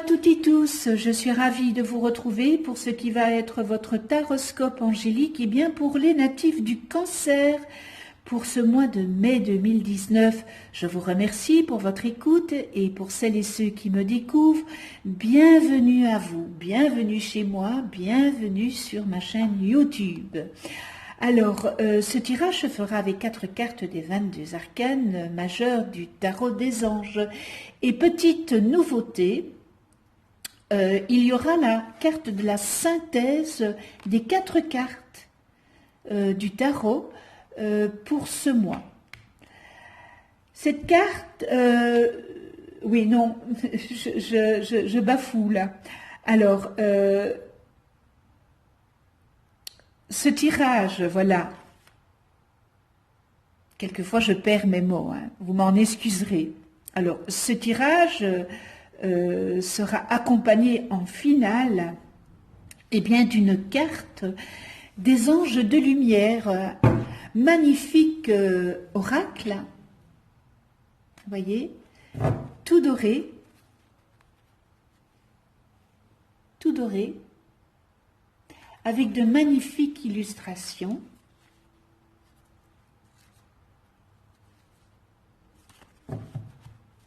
toutes et tous, je suis ravie de vous retrouver pour ce qui va être votre taroscope angélique et bien pour les natifs du Cancer pour ce mois de mai 2019. Je vous remercie pour votre écoute et pour celles et ceux qui me découvrent, bienvenue à vous, bienvenue chez moi, bienvenue sur ma chaîne YouTube. Alors, ce tirage se fera avec 4 cartes des 22 arcanes majeures du tarot des anges. Et petite nouveauté, il y aura la carte de la synthèse des 4 cartes du tarot pour ce mois. Cette carte, oui, non, je bafoue là. Alors, ce tirage, voilà, quelquefois je perds mes mots, hein, vous m'en excuserez. Alors, ce tirage sera accompagné en finale d'une carte des anges de lumière, magnifique oracle, vous voyez, tout doré, avec de magnifiques illustrations.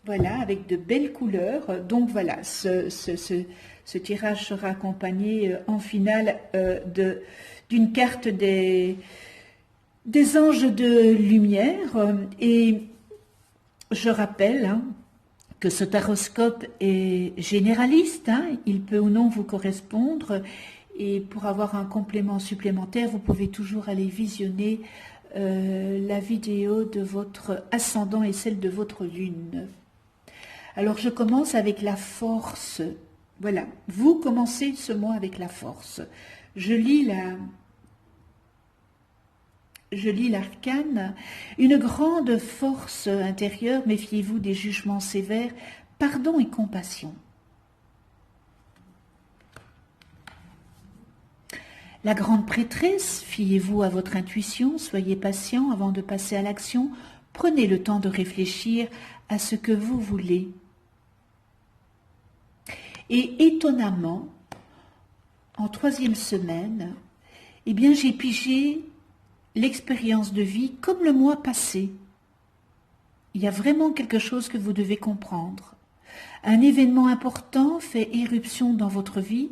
Voilà, avec de belles couleurs. Donc voilà, ce tirage sera accompagné en finale d'une carte des anges de lumière. Et je rappelle que ce taroscope est généraliste, il peut ou non vous correspondre. Et pour avoir un complément supplémentaire, vous pouvez toujours aller visionner la vidéo de votre ascendant et celle de votre lune. Alors, je commence avec la force. Voilà, vous commencez ce mois avec la force. Je lis l'arcane. Une grande force intérieure, méfiez-vous des jugements sévères, pardon et compassion. La grande prêtresse, fiez-vous à votre intuition, soyez patient avant de passer à l'action, prenez le temps de réfléchir à ce que vous voulez. Et étonnamment, en 3e semaine, j'ai pigé l'expérience de vie comme le mois passé. Il y a vraiment quelque chose que vous devez comprendre. Un événement important fait éruption dans votre vie,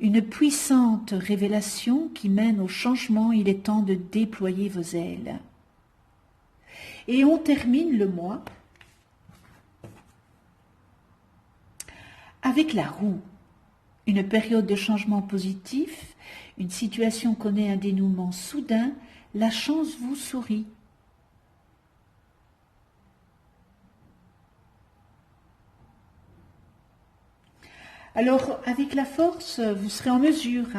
une puissante révélation qui mène au changement. Il est temps de déployer vos ailes. Et on termine le mois avec la roue, une période de changement positif, une situation connaît un dénouement soudain, la chance vous sourit. Alors, avec la force, vous serez en mesure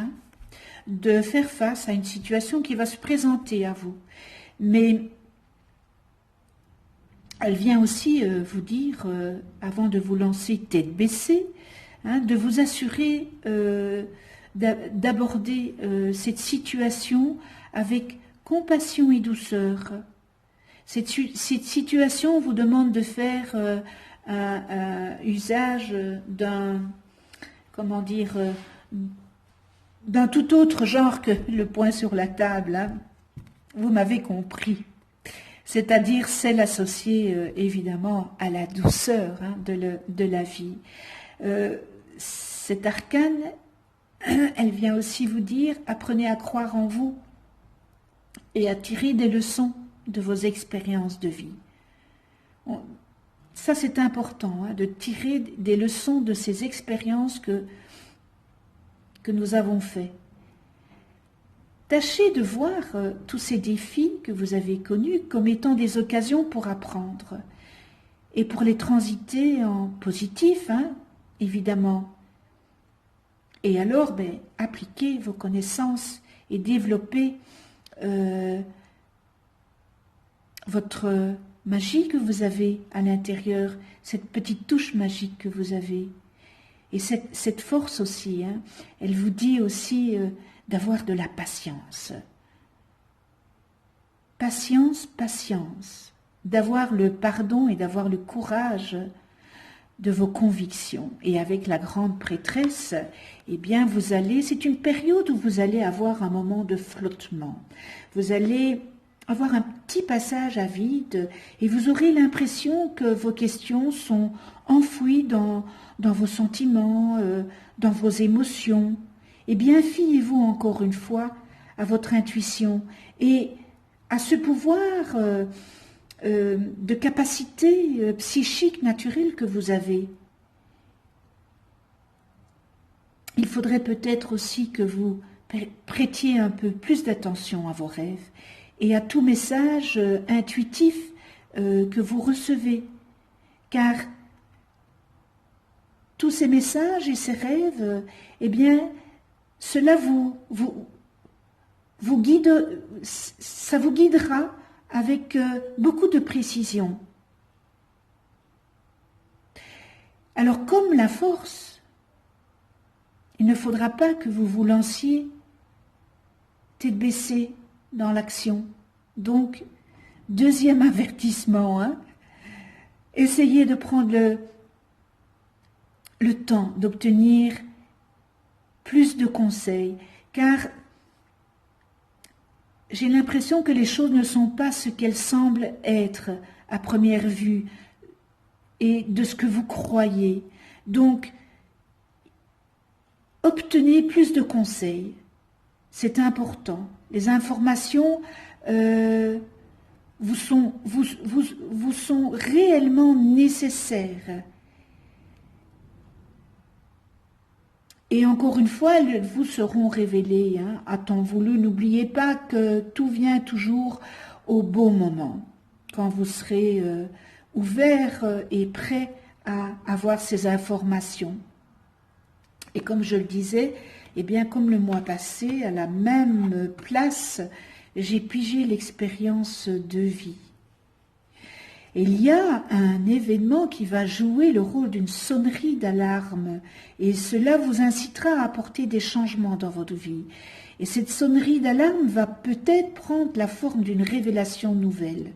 de faire face à une situation qui va se présenter à vous. Mais elle vient aussi vous dire, avant de vous lancer tête baissée, de vous assurer d'aborder cette situation avec compassion et douceur. Cette situation vous demande de faire un usage d'un tout autre genre que le point sur la table. Vous m'avez compris. C'est-à-dire celle associée évidemment à la douceur de la vie. Cette arcane, elle vient aussi vous dire, apprenez à croire en vous et à tirer des leçons de vos expériences de vie. Ça, c'est important, de tirer des leçons de ces expériences que nous avons faites. Tâchez de voir tous ces défis que vous avez connus comme étant des occasions pour apprendre et pour les transiter en positif, évidemment. Et alors, appliquez vos connaissances et développez votre magie que vous avez à l'intérieur, cette petite touche magique que vous avez. Et cette force aussi, elle vous dit aussi d'avoir de la patience. Patience, d'avoir le pardon et d'avoir le courage de vos convictions. Et avec la grande prêtresse, eh bien, c'est une période où vous allez avoir un moment de flottement. Vous allez avoir un petit passage à vide et vous aurez l'impression que vos questions sont enfouies dans vos sentiments, dans vos émotions. Eh bien, fiez-vous encore une fois à votre intuition et à ce pouvoir de capacité psychique naturelle que vous avez. Il faudrait peut-être aussi que vous prêtiez un peu plus d'attention à vos rêves et à tout message intuitif que vous recevez, car tous ces messages et ces rêves, eh bien, cela vous guide, ça vous guidera avec beaucoup de précision. Alors, comme la force, il ne faudra pas que vous vous lanciez tête baissée dans l'action. Donc, deuxième avertissement, essayez de prendre le temps d'obtenir plus de conseils, car j'ai l'impression que les choses ne sont pas ce qu'elles semblent être à première vue et de ce que vous croyez. Donc, obtenez plus de conseils. C'est important. Les informations vous sont réellement nécessaires. Et encore une fois, elles vous seront révélées à temps voulu. N'oubliez pas que tout vient toujours au bon moment, quand vous serez ouvert et prêt à avoir ces informations. Et comme je le disais, eh bien, comme le mois passé, à la même place, j'ai pigé l'expérience de vie. Et il y a un événement qui va jouer le rôle d'une sonnerie d'alarme et cela vous incitera à apporter des changements dans votre vie. Et cette sonnerie d'alarme va peut-être prendre la forme d'une révélation nouvelle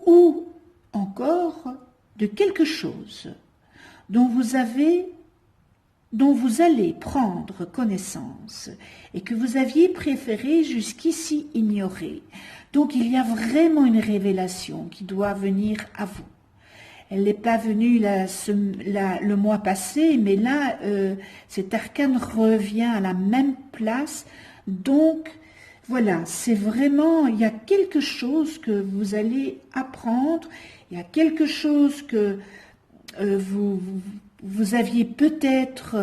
ou encore de quelque chose dont vous allez prendre connaissance et que vous aviez préféré jusqu'ici ignorer. Donc il y a vraiment une révélation qui doit venir à vous. Elle n'est pas venue le mois passé, mais là, cet arcane revient à la même place. Donc voilà, c'est vraiment, il y a quelque chose que vous allez apprendre, il y a quelque chose que vous aviez peut-être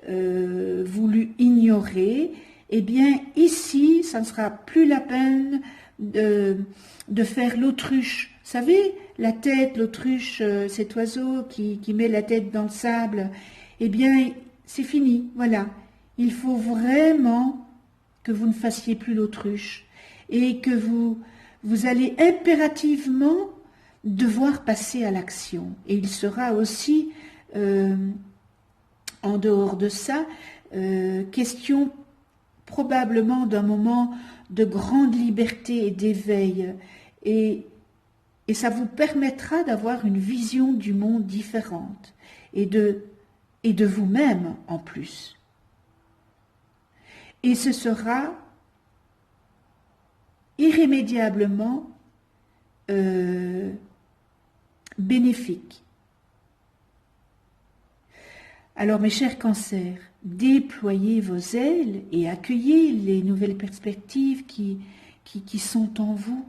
voulu ignorer. Eh bien, ici, ça ne sera plus la peine de faire l'autruche. Vous savez, la tête, l'autruche, cet oiseau qui met la tête dans le sable, eh bien, c'est fini, voilà. Il faut vraiment que vous ne fassiez plus l'autruche et que vous allez impérativement devoir passer à l'action. Et il sera aussi, en dehors de ça, question probablement d'un moment de grande liberté et d'éveil. Et ça vous permettra d'avoir une vision du monde différente et de vous-même en plus. Et ce sera irrémédiablement bénéfique. Alors mes chers cancers, déployez vos ailes et accueillez les nouvelles perspectives qui sont en vous,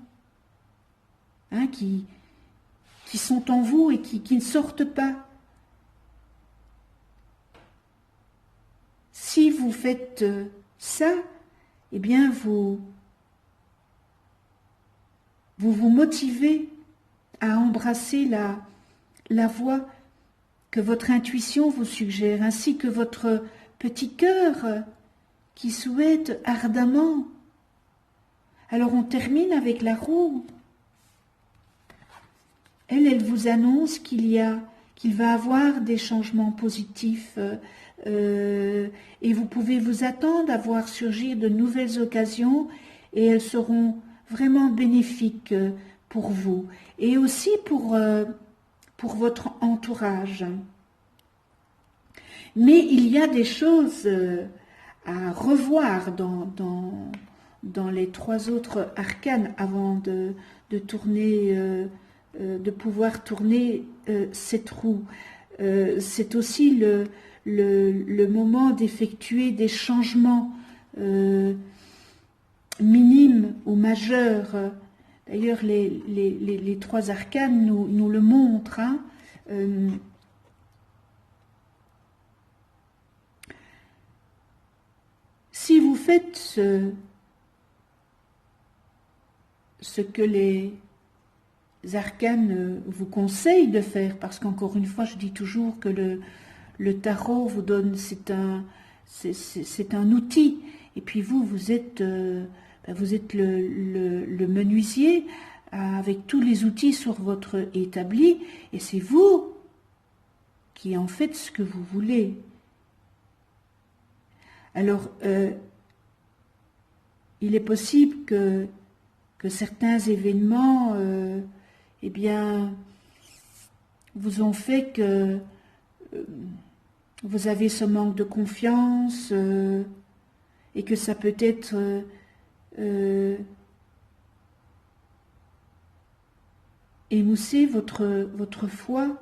qui sont en vous et qui ne sortent pas. Si vous faites ça, eh bien vous vous motivez à embrasser la voie que votre intuition vous suggère, ainsi que votre petit cœur qui souhaite ardemment. Alors on termine avec la roue. Elle vous annonce qu'il va avoir des changements positifs et vous pouvez vous attendre à voir surgir de nouvelles occasions et elles seront vraiment bénéfiques pour vous et aussi pour pour votre entourage. Mais il y a des choses à revoir dans les 3 autres arcanes avant de tourner, de pouvoir tourner cette roue. C'est aussi le moment d'effectuer des changements minimes ou majeurs. D'ailleurs, les 3 arcanes nous le montrent. Hein. Si vous faites ce que les arcanes vous conseillent de faire, parce qu'encore une fois, je dis toujours que le tarot vous donne, c'est un outil, et puis vous êtes le menuisier avec tous les outils sur votre établi, et c'est vous qui en faites ce que vous voulez. Alors, il est possible que certains événements, eh bien, vous ont fait que vous avez ce manque de confiance et que ça peut être émousser votre foi.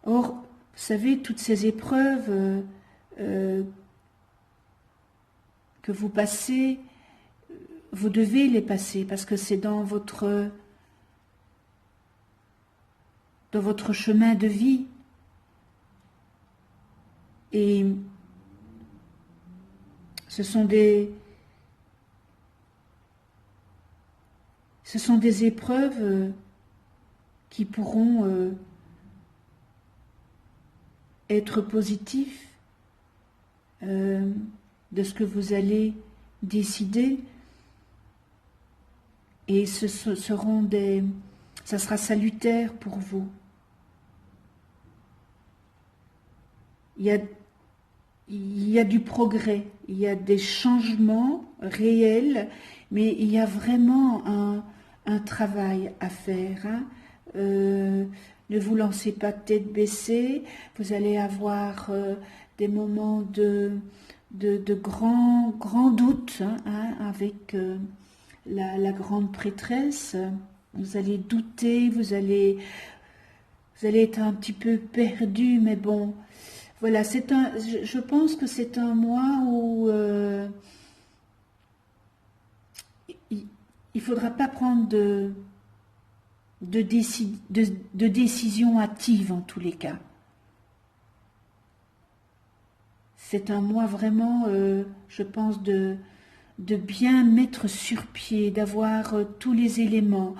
Or, vous savez, toutes ces épreuves que vous passez, vous devez les passer parce que c'est dans votre chemin de vie. Et ce sont des épreuves qui pourront être positives de ce que vous allez décider, et ça sera salutaire pour vous. Il y a du progrès, il y a des changements réels, mais il y a vraiment un travail à faire. Hein. Ne vous lancez pas tête baissée, vous allez avoir des moments de grand doute, hein, avec la grande prêtresse. Vous allez douter, vous allez être un petit peu perdu, mais bon, voilà, je pense que c'est un mois où il ne faudra pas prendre de décision hâtive en tous les cas. C'est un mois vraiment, je pense, de bien mettre sur pied, d'avoir tous les éléments.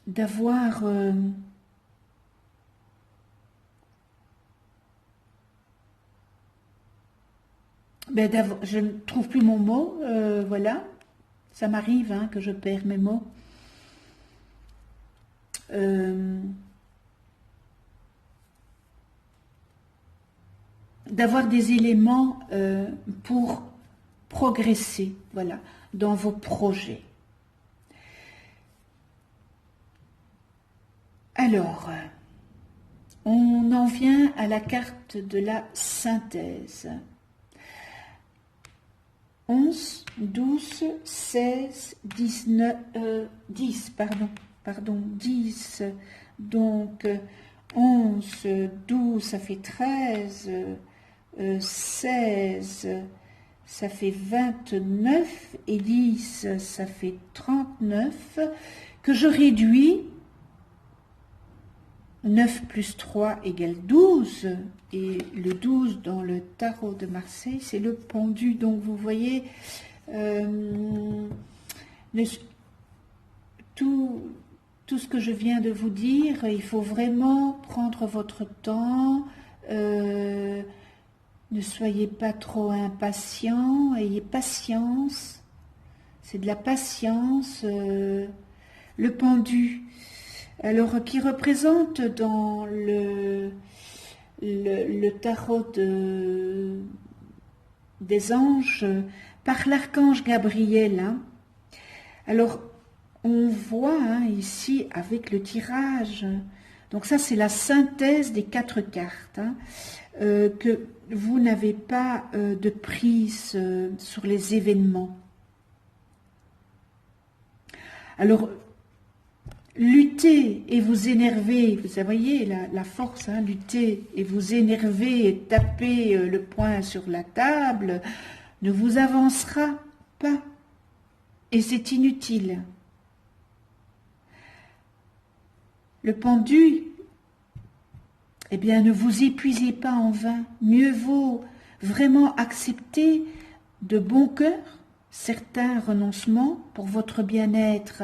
D'avoir je ne trouve plus mon mot, voilà, ça m'arrive hein, que je perds mes mots. D'avoir des éléments pour progresser, voilà, dans vos projets. Alors, on en vient à la carte de la synthèse. 11, 12, 16, 19, 10, pardon, 10, donc 11, 12, ça fait 13, 16, ça fait 29, et 10, ça fait 39, que je réduis. 9 plus 3 égale 12, et le 12 dans le tarot de Marseille, c'est le pendu. Donc vous voyez, tout ce que je viens de vous dire, il faut vraiment prendre votre temps, ne soyez pas trop impatient, ayez patience, c'est de la patience. Le pendu, alors qui représente dans le tarot des anges par l'archange Gabriel. Hein. Alors, on voit hein, ici avec le tirage, donc ça c'est la synthèse des 4 cartes, hein, que vous n'avez pas de prise sur les événements. Alors, lutter et vous énerver, vous voyez la force, hein, lutter et vous énerver et taper le poing sur la table ne vous avancera pas et c'est inutile. Le pendu, eh bien ne vous épuisez pas en vain, mieux vaut vraiment accepter de bon cœur certains renoncements pour votre bien-être.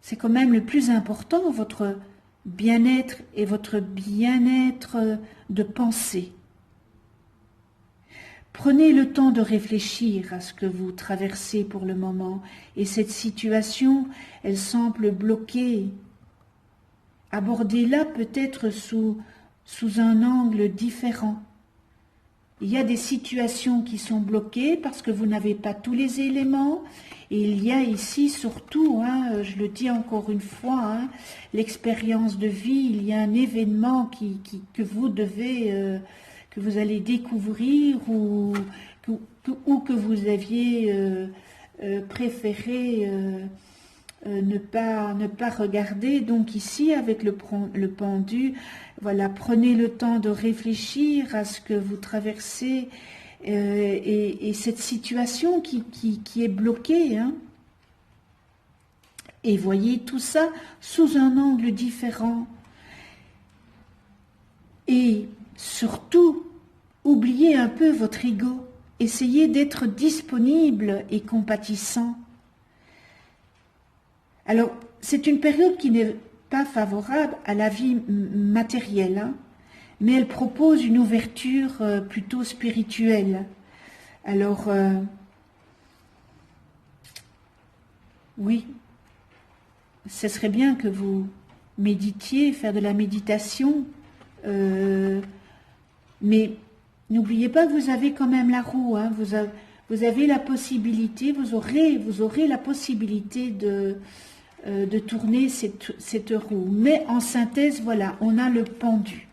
C'est quand même le plus important, votre bien-être et votre bien-être de pensée. Prenez le temps de réfléchir à ce que vous traversez pour le moment et cette situation, elle semble bloquée. Abordez-la peut-être sous un angle différent. Il y a des situations qui sont bloquées parce que vous n'avez pas tous les éléments. Et il y a ici surtout, hein, je le dis encore une fois, hein, l'expérience de vie. Il y a un événement que vous devez, que vous allez découvrir ou que vous aviez préféré ne pas regarder. Donc ici, avec le pendu, voilà, prenez le temps de réfléchir à ce que vous traversez et cette situation qui est bloquée. Hein. Et voyez tout ça sous un angle différent. Et surtout, oubliez un peu votre ego. Essayez d'être disponible et compatissant. Alors, c'est une période qui n'est pas favorable à la vie matérielle, hein, mais elle propose une ouverture plutôt spirituelle. Alors, oui, ce serait bien que vous méditiez, faire de la méditation, mais n'oubliez pas que vous avez quand même la roue, hein, vous avez la possibilité, vous aurez la possibilité de tourner cette roue. Mais en synthèse, voilà, on a le pendu.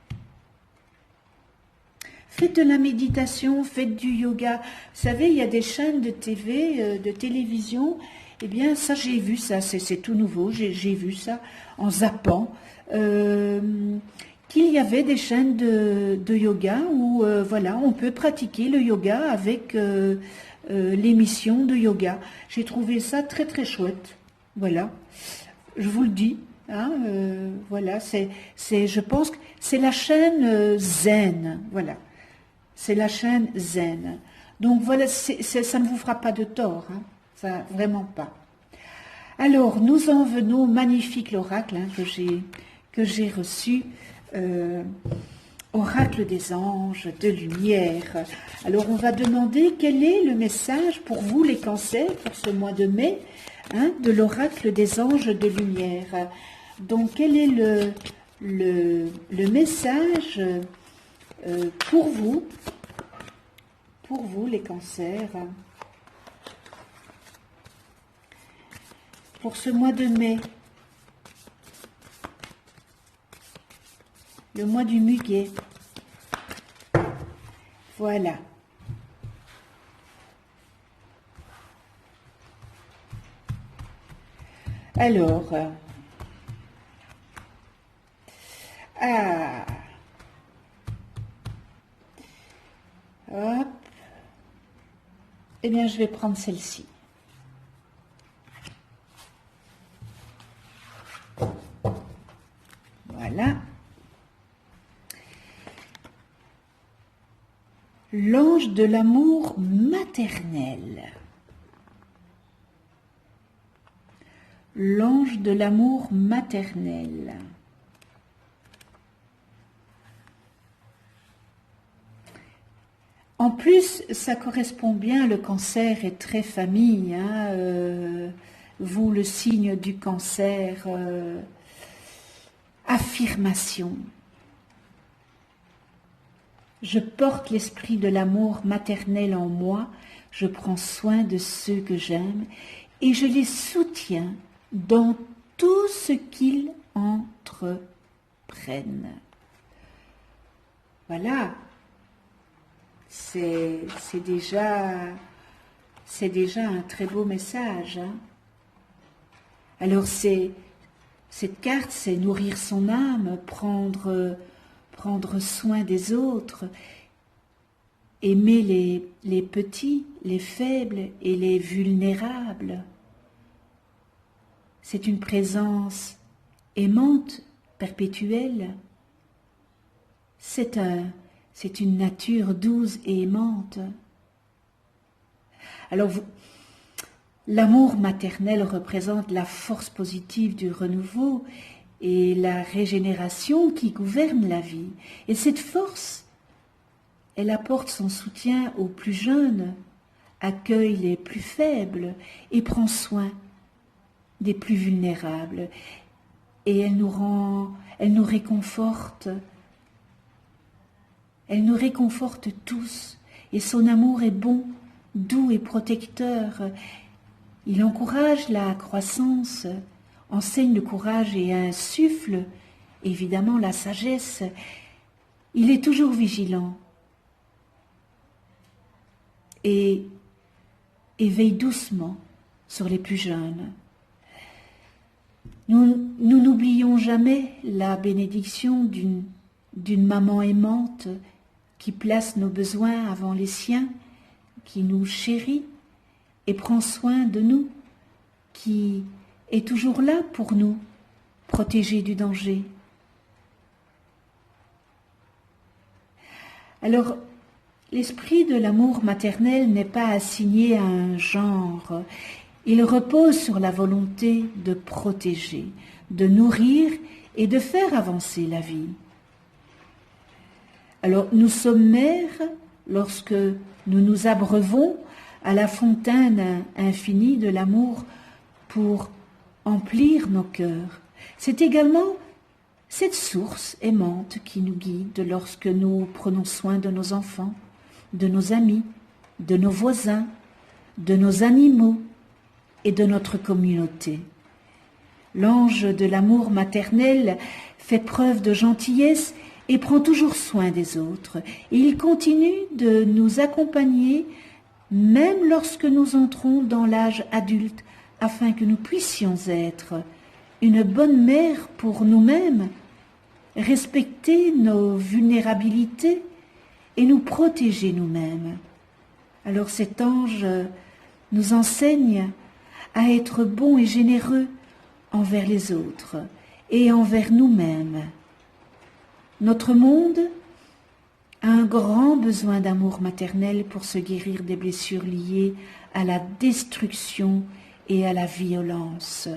Faites de la méditation, faites du yoga. Vous savez, il y a des chaînes de TV, de télévision. Eh bien, ça, j'ai vu ça, c'est tout nouveau. J'ai vu ça en zappant. Qu'il y avait des chaînes de yoga où, voilà, on peut pratiquer le yoga avec l'émission de yoga. J'ai trouvé ça très, très chouette. Voilà, je vous le dis, hein, voilà, je pense que c'est la chaîne Zen, voilà, c'est la chaîne Zen. Donc voilà, ça ne vous fera pas de tort, hein, ça, vraiment pas. Alors, nous en venons au magnifique oracle hein, que j'ai reçu, oracle des anges de lumière. Alors, on va demander quel est le message pour vous, les cancers, pour ce mois de mai, hein, de l'oracle des anges de lumière. Donc, quel est le message pour vous, les cancers, pour ce mois de mai, le mois du muguet. Voilà. Alors, hop, eh bien, je vais prendre celle-ci. Voilà. L'ange de l'amour maternel. L'ange de l'amour maternel. En plus, ça correspond bien, le cancer est très famille, hein, vous, le signe du cancer, affirmation. Je porte l'esprit de l'amour maternel en moi, je prends soin de ceux que j'aime et je les soutiens dans tout ce qu'ils entreprennent. Voilà, c'est déjà un très beau message. Hein. Alors cette carte, c'est nourrir son âme, prendre soin des autres, aimer les petits, les faibles et les vulnérables. C'est une présence aimante, perpétuelle. C'est une nature douce et aimante. Alors, l'amour maternel représente la force positive du renouveau et la régénération qui gouverne la vie. Et cette force, elle apporte son soutien aux plus jeunes, accueille les plus faibles et prend soin des plus vulnérables. Et elle nous réconforte. Elle nous réconforte tous. Et son amour est bon, doux et protecteur. Il encourage la croissance, enseigne le courage et insuffle évidemment la sagesse. Il est toujours vigilant et veille doucement sur les plus jeunes. Nous n'oublions jamais la bénédiction d'une maman aimante qui place nos besoins avant les siens, qui nous chérit et prend soin de nous, qui est toujours là pour nous, protéger du danger. Alors, l'esprit de l'amour maternel n'est pas assigné à un genre. Il repose sur la volonté de protéger, de nourrir et de faire avancer la vie. Alors, nous sommes mères lorsque nous nous abreuvons à la fontaine infinie de l'amour pour emplir nos cœurs. C'est également cette source aimante qui nous guide lorsque nous prenons soin de nos enfants, de nos amis, de nos voisins, de nos animaux et de notre communauté. L'ange de l'amour maternel fait preuve de gentillesse et prend toujours soin des autres. Et il continue de nous accompagner même lorsque nous entrons dans l'âge adulte, afin que nous puissions être une bonne mère pour nous-mêmes, respecter nos vulnérabilités et nous protéger nous-mêmes. Alors cet ange nous enseigne à être bons et généreux envers les autres et envers nous-mêmes. Notre monde a un grand besoin d'amour maternel pour se guérir des blessures liées à la destruction et à la violence.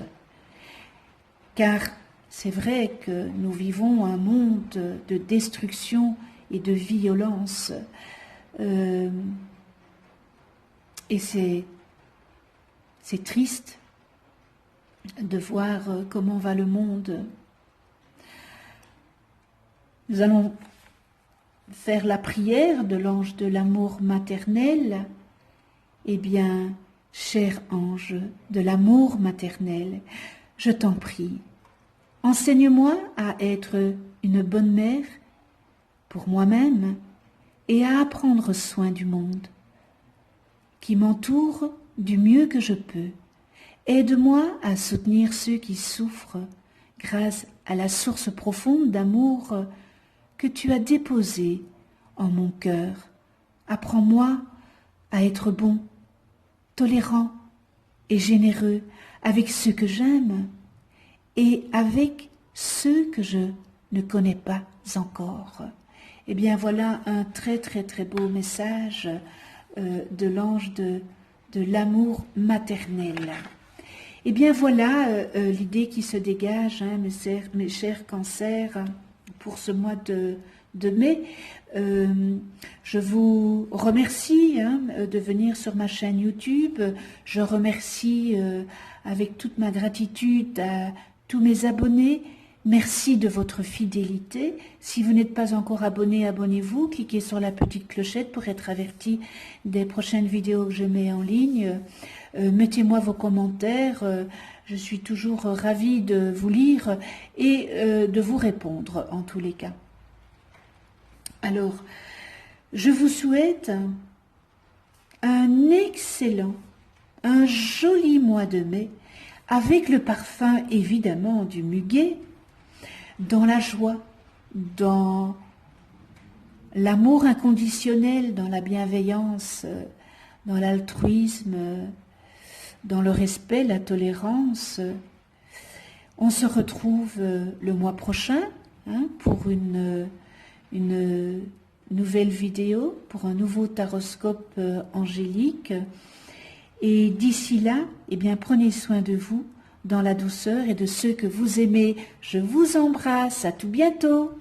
Car c'est vrai que nous vivons un monde de destruction et de violence. Et c'est triste de voir comment va le monde. Nous allons faire la prière de l'ange de l'amour maternel. Eh bien, cher ange de l'amour maternel, je t'en prie, enseigne-moi à être une bonne mère pour moi-même et à prendre soin du monde qui m'entoure du mieux que je peux. Aide-moi à soutenir ceux qui souffrent grâce à la source profonde d'amour que tu as déposée en mon cœur. Apprends-moi à être bon, tolérant et généreux avec ceux que j'aime et avec ceux que je ne connais pas encore. Eh bien voilà un très très très beau message de l'ange de l'amour maternel. Eh bien voilà l'idée qui se dégage, hein, mes chers cancers, pour ce mois de mai. Je vous remercie de venir sur ma chaîne YouTube. Je remercie avec toute ma gratitude à tous mes abonnés, Merci de votre fidélité. Si vous n'êtes pas encore abonné, abonnez-vous. Cliquez sur la petite clochette pour être averti des prochaines vidéos que je mets en ligne. Mettez-moi vos commentaires. Je suis toujours ravie de vous lire et de vous répondre en tous les cas. Alors, je vous souhaite un excellent, un joli mois de mai avec le parfum évidemment du muguet, dans la joie, dans l'amour inconditionnel, dans la bienveillance, dans l'altruisme, dans le respect, la tolérance. On se retrouve le mois prochain pour une nouvelle vidéo, pour un nouveau taroscope angélique. Et d'ici là, eh bien, prenez soin de vous, dans la douceur et de ceux que vous aimez. Je vous embrasse, à tout bientôt.